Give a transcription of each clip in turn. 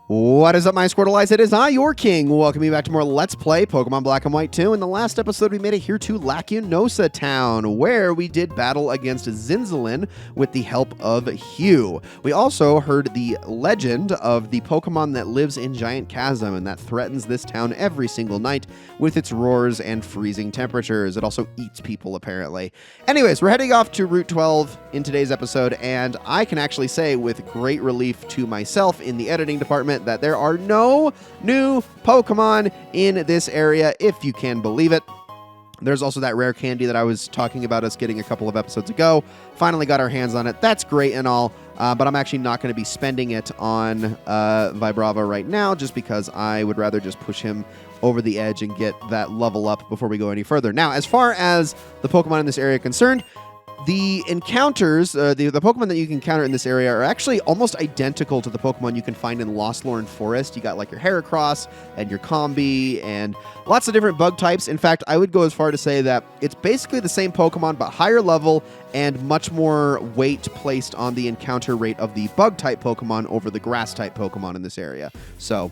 What is up, my Squirtleites? It is I, your king. Welcome you back to more Let's Play Pokemon Black and White 2. In the last episode, we made it here to Lacunosa Town, where we did battle against Zinzalin with the help of Hugh. We also heard the legend of the Pokemon that lives in Giant Chasm and that threatens this town every single night with its roars and freezing temperatures. It also eats people, apparently. Anyways, we're heading off to Route 12 in today's episode, and I can actually say with great relief to myself in the editing department that there are no new Pokemon in this area, if you can believe it. There's also that rare candy that I was talking about us getting a couple of episodes ago. Finally got our hands on it. That's great and all, but I'm actually not going to be spending it on Vibrava right now, just because I would rather just push him over the edge and get that level up before we go any further. Now, as far as the Pokemon in this area are concerned, the encounters, the Pokemon that you can encounter in this area are actually almost identical to the Pokemon you can find in Lostlorn Forest. You got like your Heracross and your Combi and lots of different bug types. In fact, I would go as far to say that it's basically the same Pokemon, but higher level and much more weight placed on the encounter rate of the bug type Pokemon over the grass type Pokemon in this area. So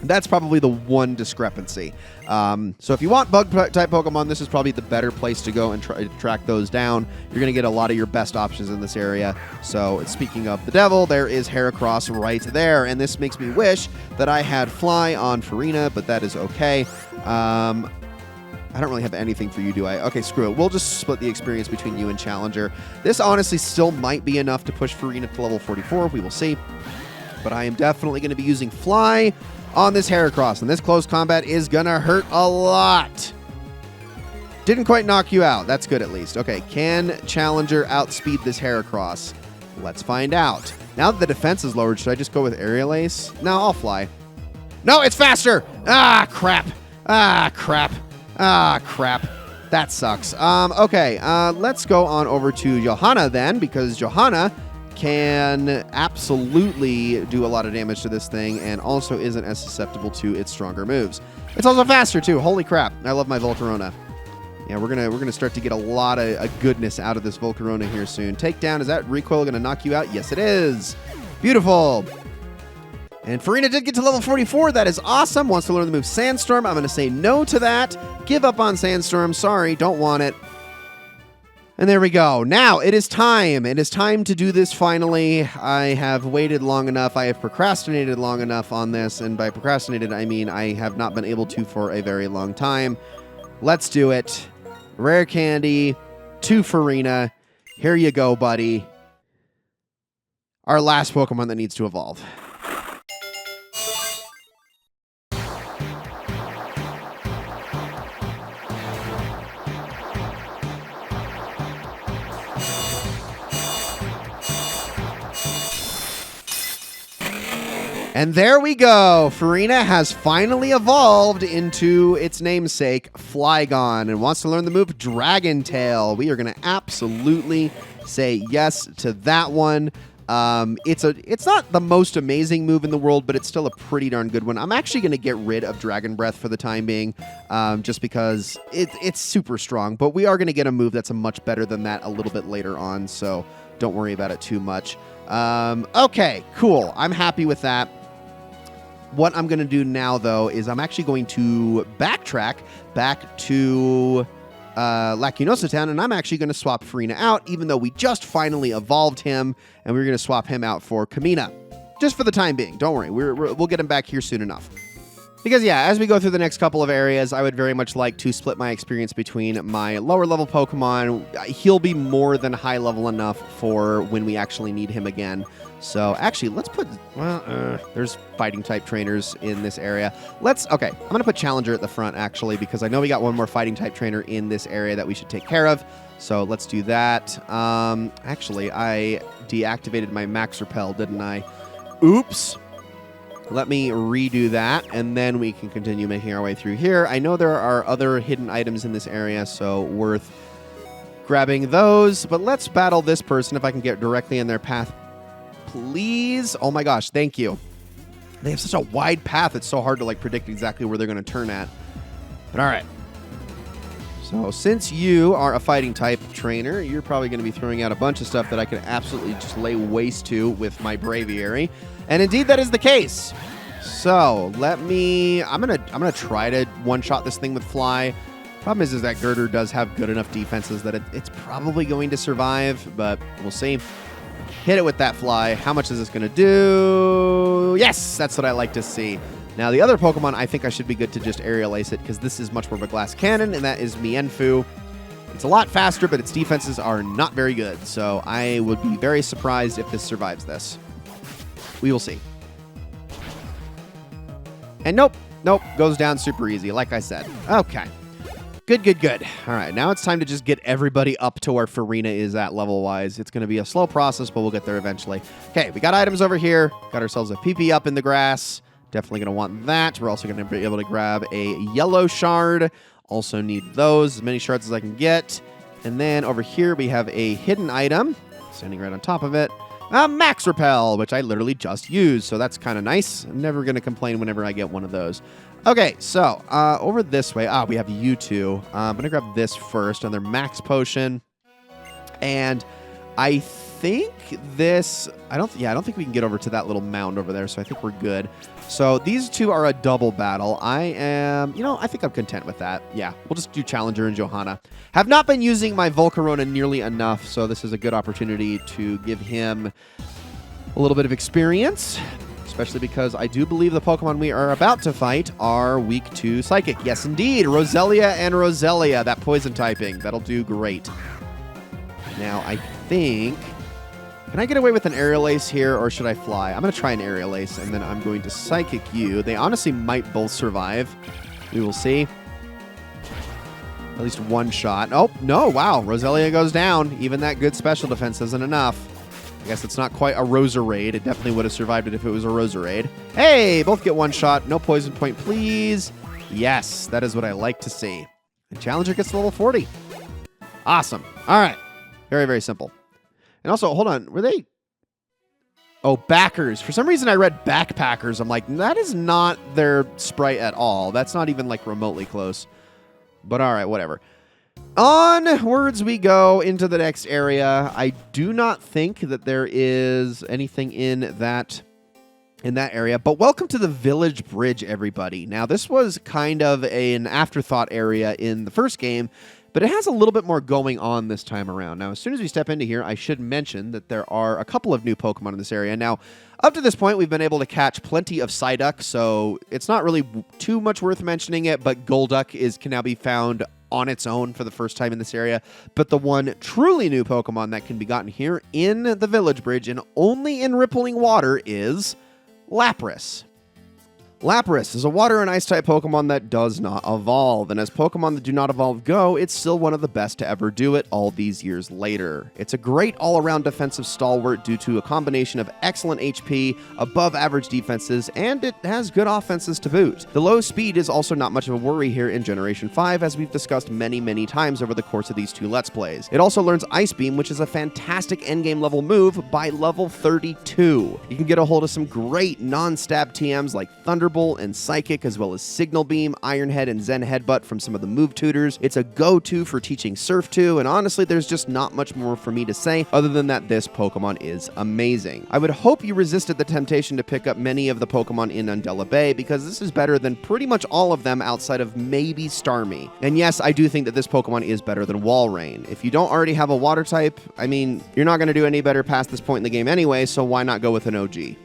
that's probably the one discrepancy. So if you want bug-type Pokemon, this is probably the better place to go and try to track those down. You're going to get a lot of your best options in this area. So speaking of the devil, there is Heracross right there. And this makes me wish that I had Fly on Farina, but that is okay. I don't really have anything for you, do I? Okay, screw it. We'll just split the experience between you and Challenger. This honestly still might be enough to push Farina to level 44. We will see. But I am definitely going to be using Fly on this Heracross, and this close combat is gonna hurt a lot. Didn't quite knock you out. That's good, at least. Okay, can Challenger outspeed this Heracross? Let's find out. Now that the defense is lowered, should I just go with Aerial Ace? No, I'll Fly. No, it's faster! Ah, crap. Ah, crap. Ah, crap. That sucks. Okay, let's go on over to Johanna then, because Johanna can absolutely do a lot of damage to this thing and also isn't as susceptible to its stronger moves. It's also faster too. Holy crap. I love my Volcarona. Yeah, we're gonna start to get a lot of goodness out of this Volcarona here soon. Takedown, is that recoil gonna knock you out? Yes, it is. Beautiful. And Farina did get to level 44. That is awesome. Wants to learn the move Sandstorm. I'm gonna say no to that. Give up on Sandstorm. Sorry, don't want it. And there we go. Now, it is time. It is time to do this finally. I have waited long enough. I have procrastinated long enough on this. And by procrastinated, I mean I have not been able to for a very long time. Let's do it. Rare candy to Farina. Here you go, buddy. Our last Pokemon that needs to evolve. And there we go. Farina has finally evolved into its namesake, Flygon, and wants to learn the move Dragon Tail. We are going to absolutely say yes to that one. It's not the most amazing move in the world, but it's still a pretty darn good one. I'm actually going to get rid of Dragon Breath for the time being, just because it's super strong. But we are going to get a move that's much better than that a little bit later on, so don't worry about it too much. Okay, cool. I'm happy with that. What I'm going to do now, though, is I'm actually going to backtrack back to Lacunosa Town, and I'm actually going to swap Farina out, even though we just finally evolved him, and we're going to swap him out for Kamina. Just for the time being. Don't worry. We'll get him back here soon enough. Because, yeah, as we go through the next couple of areas, I would very much like to split my experience between my lower-level Pokemon. He'll be more than high-level enough for when we actually need him again. So, actually, let's put... Well, there's fighting-type trainers in this area. Okay, I'm going to put Challenger at the front, actually, because I know we got one more fighting-type trainer in this area that we should take care of. So, let's do that. Actually, I deactivated my Max Repel, didn't I? Oops. Let me redo that, and then we can continue making our way through here. I know there are other hidden items in this area, so worth grabbing those. But let's battle this person if I can get directly in their path, please. Oh my gosh, thank you. They have such a wide path, it's so hard to predict exactly where they're going to turn at. But all right. So since you are a fighting type trainer, you're probably going to be throwing out a bunch of stuff that I can absolutely just lay waste to with my Braviary. And indeed, that is the case. So I'm gonna try to one-shot this thing with Fly. Problem is that Girder does have good enough defenses that it's probably going to survive, but we'll see. Hit it with that Fly. How much is this going to do? Yes, that's what I like to see. Now, the other Pokemon, I think I should be good to just Aerial Ace it, because this is much more of a glass cannon, and that is Mienfoo. It's a lot faster, but its defenses are not very good, so I would be very surprised if this survives this. We will see. And nope, goes down super easy, like I said. Okay. Good. All right, now it's time to just get everybody up to where Farina is at level-wise. It's going to be a slow process, but we'll get there eventually. Okay, we got items over here. Got ourselves a PP up in the grass. Definitely going to want that. We're also going to be able to grab a yellow shard. Also need those, as many shards as I can get. And then over here, we have a hidden item, standing right on top of it. Max Repel, which I literally just used, so that's kind of nice. I'm never going to complain whenever I get one of those. Okay, so over this way, we have you two. I'm going to grab this first, another Max Potion. And I think this, I don't think we can get over to that little mound over there, so I think we're good. So these two are a double battle. I think I'm content with that. Yeah, we'll just do Challenger and Johanna. Have not been using my Volcarona nearly enough, so this is a good opportunity to give him a little bit of experience, especially because I do believe the Pokemon we are about to fight are weak to Psychic. Yes, indeed. Roselia, that poison typing. That'll do great. Now, I think... Can I get away with an Aerial Ace here, or should I Fly? I'm going to try an Aerial Ace, and then I'm going to Psychic you. They honestly might both survive. We will see. At least one shot. Oh, no, wow. Roselia goes down. Even that good special defense isn't enough. I guess it's not quite a Roserade. It definitely would have survived it if it was a Roserade. Hey, both get one shot. No poison point, please. Yes, that is what I like to see. And Challenger gets to level 40. Awesome. All right. Very, very simple. And also, hold on. Were they... Oh, backers. For some reason, I read backpackers. I'm like, that is not their sprite at all. That's not even, like, remotely close. But all right, whatever. Onwards we go into the next area. I do not think that there is anything in that area, but welcome to the Village Bridge, everybody. Now, this was kind of an afterthought area in the first game, but it has a little bit more going on this time around. Now, as soon as we step into here, I should mention that there are a couple of new Pokemon in this area. Now, up to this point, we've been able to catch plenty of Psyduck, so it's not really too much worth mentioning it, but Golduck can now be found on its own for the first time in this area. But the one truly new Pokemon that can be gotten here in the Village Bridge and only in Rippling Water is Lapras. Lapras is a water and ice type Pokemon that does not evolve, and as Pokemon that do not evolve go, it's still one of the best to ever do it all these years later. It's a great all-around defensive stalwart due to a combination of excellent HP, above average defenses, and it has good offenses to boot. The low speed is also not much of a worry here in Generation 5, as we've discussed many times over the course of these two Let's Plays. It also learns Ice Beam, which is a fantastic endgame level move by level 32. You can get a hold of some great non-stab TMs like Thunderbolt and Psychic, as well as Signal Beam, Iron Head, and Zen Headbutt from some of the move tutors. It's a go-to for teaching Surf to, and honestly, there's just not much more for me to say other than that this Pokemon is amazing. I would hope you resisted the temptation to pick up many of the Pokemon in Undella Bay, because this is better than pretty much all of them outside of maybe Starmie. And yes, I do think that this Pokemon is better than Walrein. If you don't already have a water type, I mean, you're not going to do any better past this point in the game anyway, so why not go with an OG?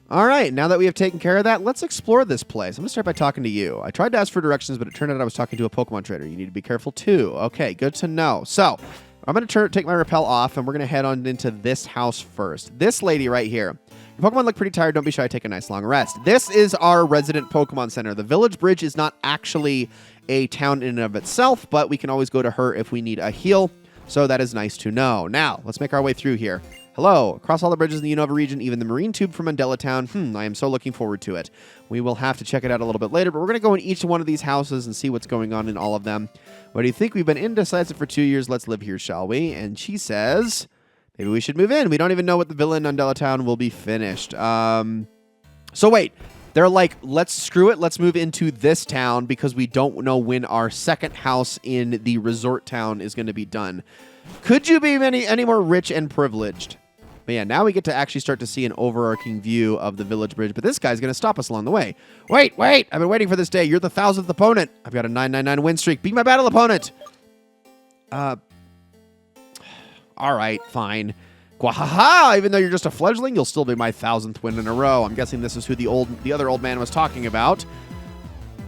All right, now that we have taken care of that, let's explore this place. I'm going to start by talking to you. I tried to ask for directions, but it turned out I was talking to a Pokemon trader. You need to be careful, too. Okay, good to know. So, I'm going to take my repel off, and we're going to head on into this house first. This lady right here. Your Pokemon look pretty tired. Don't be shy. Take a nice long rest. This is our resident Pokemon Center. The Village Bridge is not actually a town in and of itself, but we can always go to her if we need a heal, so that is nice to know. Now, let's make our way through here. Hello. Across all the bridges in the Unova region, even the Marine Tube from Undella Town. I am so looking forward to it. We will have to check it out a little bit later, but we're going to go in each one of these houses and see what's going on in all of them. What do you think? We've been indecisive for 2 years. Let's live here, shall we? And she says, maybe we should move in. We don't even know what the villa in Undella Town will be finished. So wait. They're like, let's screw it. Let's move into this town because we don't know when our second house in the resort town is going to be done. Could you be any more rich and privileged? But yeah, now we get to actually start to see an overarching view of the village bridge. But this guy's going to stop us along the way. Wait. I've been waiting for this day. You're the 1,000th opponent. I've got a 999 win streak. Be my battle opponent. All right, fine. Gwahaha! Even though you're just a fledgling, you'll still be my 1,000th win in a row. I'm guessing this is who the other old man was talking about.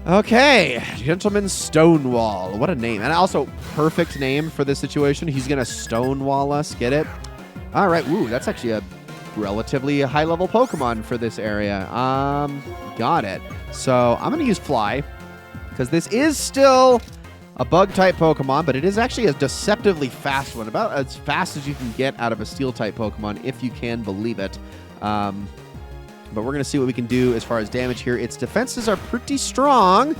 Okay, Gentleman Stonewall. What a name. And also, perfect name for this situation. He's going to stonewall us. Get it? All right. Ooh, that's actually a relatively high-level Pokemon for this area. Got it. So I'm going to use Fly, because this is still a bug-type Pokemon, but it is actually a deceptively fast one, about as fast as you can get out of a Steel-type Pokemon, if you can believe it. But we're going to see what we can do as far as damage here. Its defenses are pretty strong.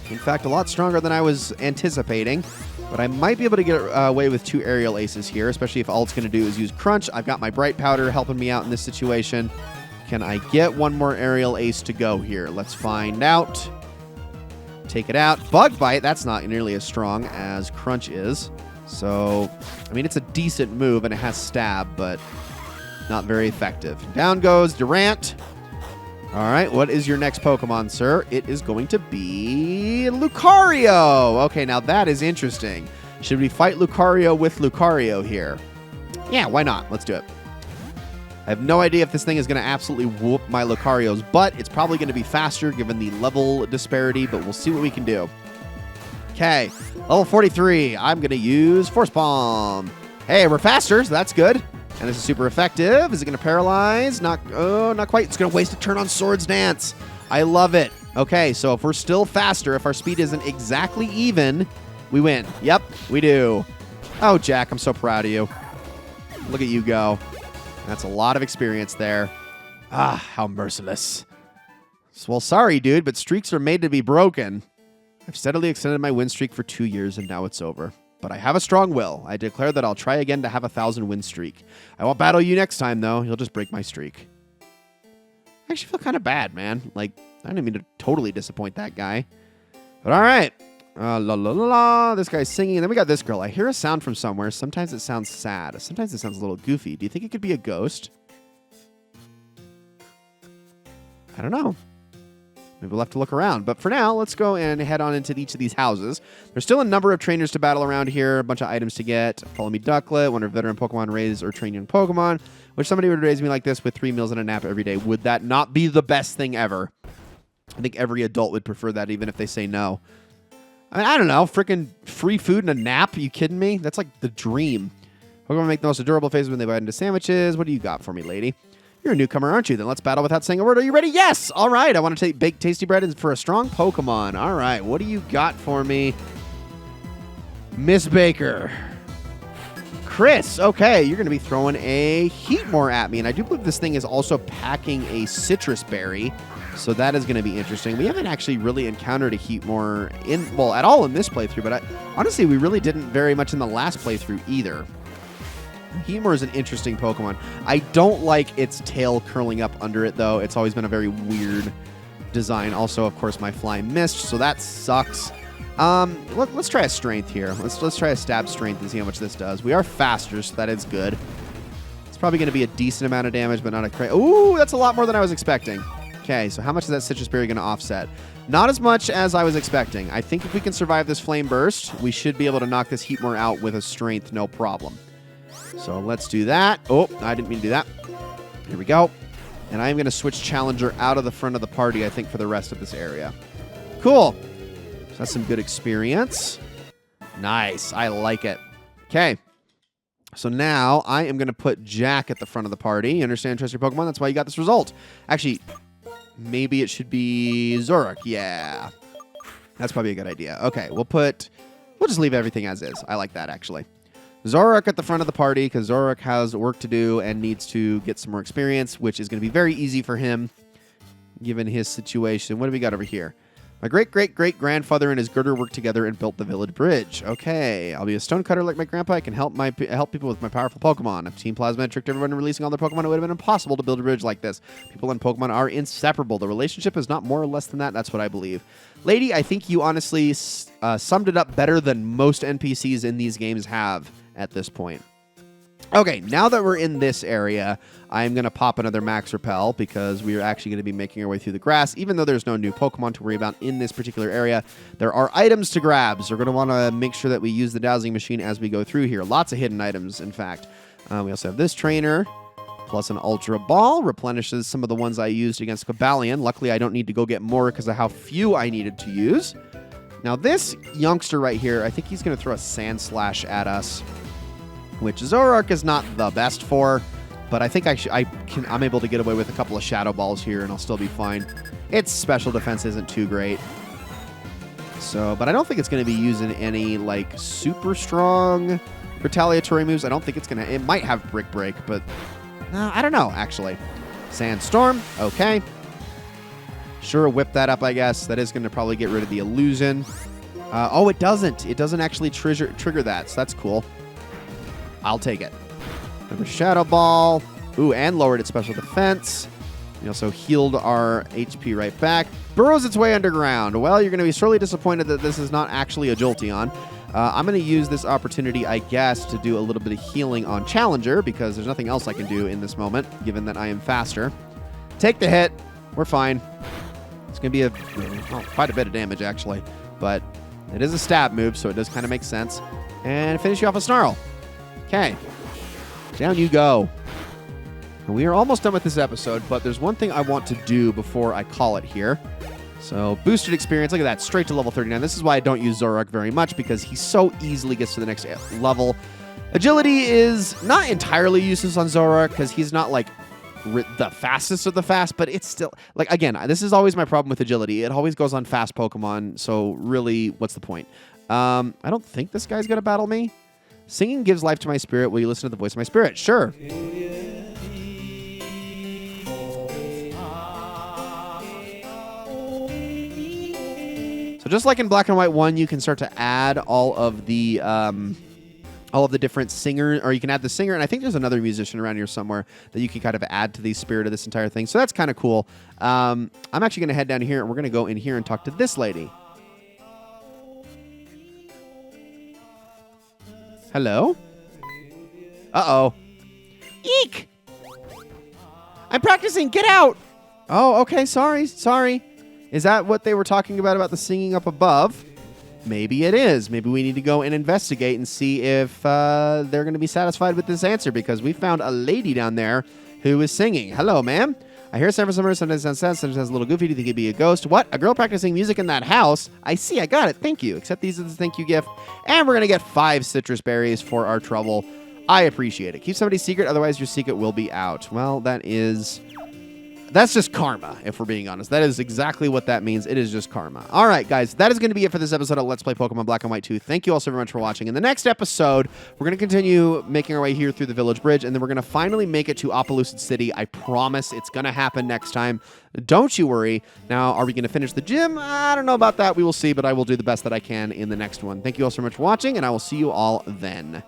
In fact, a lot stronger than I was anticipating. But I might be able to get away with 2 aerial aces here, especially if all it's going to do is use Crunch. I've got my Bright Powder helping me out in this situation. Can I get one more aerial ace to go here? Let's find out. Take it out. Bug Bite, that's not nearly as strong as Crunch is. So, I mean, it's a decent move, and it has Stab, but not very effective. Down goes Durant. All right, what is your next Pokemon, sir? It is going to be Lucario. Okay, now that is interesting. Should we fight Lucario with Lucario here? Yeah, why not? Let's do it. I have no idea if this thing is going to absolutely whoop my Lucario's butt. It's probably going to be faster given the level disparity, but we'll see what we can do. Okay, level 43. I'm going to use Force Palm. Hey, we're faster, so that's good. And this is super effective. Is it going to paralyze? Not quite. It's going to waste a turn on Swords Dance. I love it. Okay, so if we're still faster, if our speed isn't exactly even, we win. Yep, we do. Oh, Jack, I'm so proud of you. Look at you go. That's a lot of experience there. Ah, how merciless. Well, sorry, dude, but streaks are made to be broken. I've steadily extended my win streak for 2 years, and now it's over. But I have a strong will. I declare that I'll try again to have a 1,000 win streak. I won't battle you next time, though. You'll just break my streak. I actually feel kind of bad, man. Like, I didn't mean to totally disappoint that guy. But all right. La la la la. This guy's singing. And then we got this girl. I hear a sound from somewhere. Sometimes it sounds sad. Sometimes it sounds a little goofy. Do you think it could be a ghost? I don't know. Maybe we'll have to look around. But for now, let's go and head on into each of these houses. There's still a number of trainers to battle around here. A bunch of items to get. Follow me, Ducklet. Wonder if veteran Pokemon raise or train young Pokemon. Wish somebody would raise me like this with 3 meals and a nap every day. Would that not be the best thing ever? I think every adult would prefer that, even if they say no. I mean, I don't know. Freaking free food and a nap? Are you kidding me? That's like the dream. Pokemon make the most adorable faces when they bite into sandwiches. What do you got for me, lady? You're a newcomer, aren't you? Then let's battle without saying a word. Are you ready? Yes! All right. I want to bake tasty bread for a strong Pokemon. All right. What do you got for me? Miss Baker. Chris. Okay. You're going to be throwing a Heatmore at me. And I do believe this thing is also packing a citrus berry. So that is going to be interesting. We haven't actually really encountered a Heatmore at all in this playthrough. But honestly, we really didn't very much in the last playthrough either. Heatmore is an interesting Pokemon. I don't like its tail curling up under it, though. It's always been a very weird design. Also, of course, my Fly missed, so that sucks. Let's try a Strength here. Let's try a Stab Strength and see how much this does. We are faster, so that is good. It's probably going to be a decent amount of damage, but not a crazy. Ooh, that's a lot more than I was expecting. Okay, so how much is that Citrus Berry going to offset? Not as much as I was expecting. I think if we can survive this Flame Burst, we should be able to knock this Heatmore out with a Strength, no problem. So let's do that. Oh, I didn't mean to do that. Here we go. And I'm going to switch Challenger out of the front of the party, I think, for the rest of this area. Cool. So that's some good experience. Nice. I like it. Okay. So now I am going to put Jack at the front of the party. You understand, trust your Pokemon? That's why you got this result. Actually, maybe it should be Zoroark. Yeah. That's probably a good idea. Okay, we'll just leave everything as is. I like that, actually. Zoroark at the front of the party, because Zoroark has work to do and needs to get some more experience, which is going to be very easy for him, given his situation. What do we got over here? My great-great-great-grandfather and his girder worked together and built the village bridge. Okay, I'll be a stonecutter like my grandpa. I can help people with my powerful Pokemon. If Team Plasma had tricked everyone into releasing all their Pokemon, it would have been impossible to build a bridge like this. People and Pokemon are inseparable. The relationship is not more or less than that. That's what I believe. Lady, I think you honestly summed it up better than most NPCs in these games have at this point. Okay, now that we're in this area, I'm going to pop another Max Repel because we are actually going to be making our way through the grass. Even though there's no new Pokemon to worry about in this particular area, there are items to grab. So we're going to want to make sure that we use the Dowsing Machine as we go through here. Lots of hidden items, in fact. We also have this trainer, plus an Ultra Ball. Replenishes some of the ones I used against Cobalion. Luckily, I don't need to go get more because of how few I needed to use. Now, this youngster right here, I think he's going to throw a Sand Slash at us, which Zoroark is not the best for, but I think I'm able to get away with a couple of Shadow Balls here, and I'll still be fine. Its special defense isn't too great. So, but I don't think it's going to be using any, like, super strong retaliatory moves. I don't think it's going to... It might have Brick Break, but... No, I don't know, actually. Sandstorm, okay. Sure, whip that up, I guess. That is going to probably get rid of the illusion. Oh, it doesn't. It doesn't actually trigger that, so that's cool. I'll take it. Another Shadow Ball. Ooh, and lowered its special defense. We also healed our HP right back. Burrows its way underground. Well, you're going to be sorely disappointed that this is not actually a Jolteon. I'm going to use this opportunity, I guess, to do a little bit of healing on Challenger because there's nothing else I can do in this moment, given that I am faster. Take the hit. We're fine. It's going to be quite a bit of damage, actually. But it is a stab move, so it does kind of make sense. And finish you off a Snarl. Okay, down you go. We are almost done with this episode, but there's one thing I want to do before I call it here. So, boosted experience. Look at that, straight to level 39. This is why I don't use Zoroark very much, because he so easily gets to the next level. Agility is not entirely useless on Zoroark, because he's not, like, the fastest of the fast, but it's still... Like, again, this is always my problem with agility. It always goes on fast Pokemon, so really, what's the point? I don't think this guy's going to battle me. Singing gives life to my spirit. Will you listen to the voice of my spirit? Sure. So just like in Black and White 1, you can start to add all of the different singers, or you can add the singer, and I think there's another musician around here somewhere that you can kind of add to the spirit of this entire thing. So that's kind of cool. I'm actually going to head down here, and we're going to go in here and talk to this lady. Hello? Uh-oh. Eek! I'm practicing! Get out! Oh, okay, sorry. Is that what they were talking about the singing up above? Maybe it is. Maybe we need to go and investigate and see if they're going to be satisfied with this answer, because we found a lady down there who is singing. Hello, ma'am. I hear some summer, sometimes sounds sad, sometimes a little goofy. Do you think it'd be a ghost? What? A girl practicing music in that house? I see. I got it. Thank you. Accept these as a thank you gift. And we're going to get 5 citrus berries for our trouble. I appreciate it. Keep somebody's secret, otherwise your secret will be out. Well, that's just karma, if we're being honest. That is exactly what that means. It is just karma. All right, guys, that is going to be it for this episode of Let's Play Pokemon Black and White 2. Thank you all so very much for watching. In the next episode, we're going to continue making our way here through the village bridge, and then we're going to finally make it to Opelousas City. I promise it's going to happen next time. Don't you worry. Now, are we going to finish the gym? I don't know about that. We will see, but I will do the best that I can in the next one. Thank you all so much for watching, and I will see you all then.